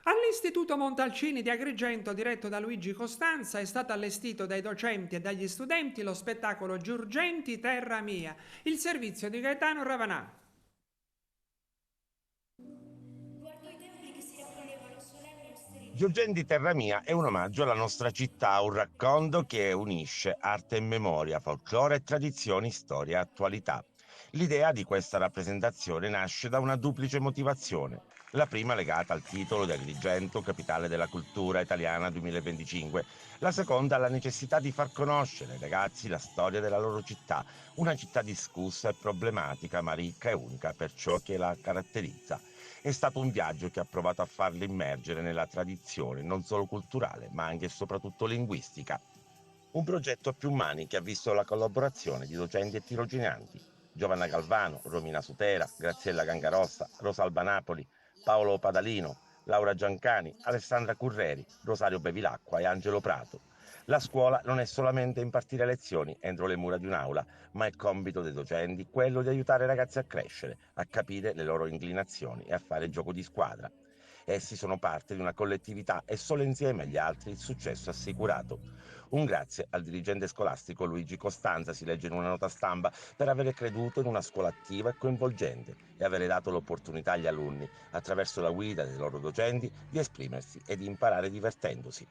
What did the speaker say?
All'Istituto Montalcini di Agrigento, diretto da Luigi Costanza, è stato allestito dai docenti e dagli studenti lo spettacolo Giurgenti Terra Mia, il servizio di Gaetano Ravanà. Guardo i templi che si raccoglievano solenni e austerità. Giurgenti Terra Mia è un omaggio alla nostra città, un racconto che unisce arte e memoria, folklore e tradizioni, storia e attualità. L'idea di questa rappresentazione nasce da una duplice motivazione. La prima legata al titolo di Agrigento, capitale della cultura italiana 2025. La seconda alla necessità di far conoscere ai ragazzi la storia della loro città, una città discussa e problematica, ma ricca e unica per ciò che la caratterizza. È stato un viaggio che ha provato a farli immergere nella tradizione non solo culturale, ma anche e soprattutto linguistica. Un progetto a più mani che ha visto la collaborazione di docenti e tirocinanti: Giovanna Galvano, Romina Sutera, Graziella Gangarossa, Rosalba Napoli, Paolo Padalino, Laura Giancani, Alessandra Curreri, Rosario Bevilacqua e Angelo Prato. La scuola non è solamente impartire lezioni entro le mura di un'aula, ma è compito dei docenti quello di aiutare i ragazzi a crescere, a capire le loro inclinazioni e a fare gioco di squadra. Essi sono parte di una collettività e solo insieme agli altri il successo è assicurato. Un grazie al dirigente scolastico Luigi Costanza, si legge in una nota stampa, per aver creduto in una scuola attiva e coinvolgente e avere dato l'opportunità agli alunni, attraverso la guida dei loro docenti, di esprimersi e di imparare divertendosi.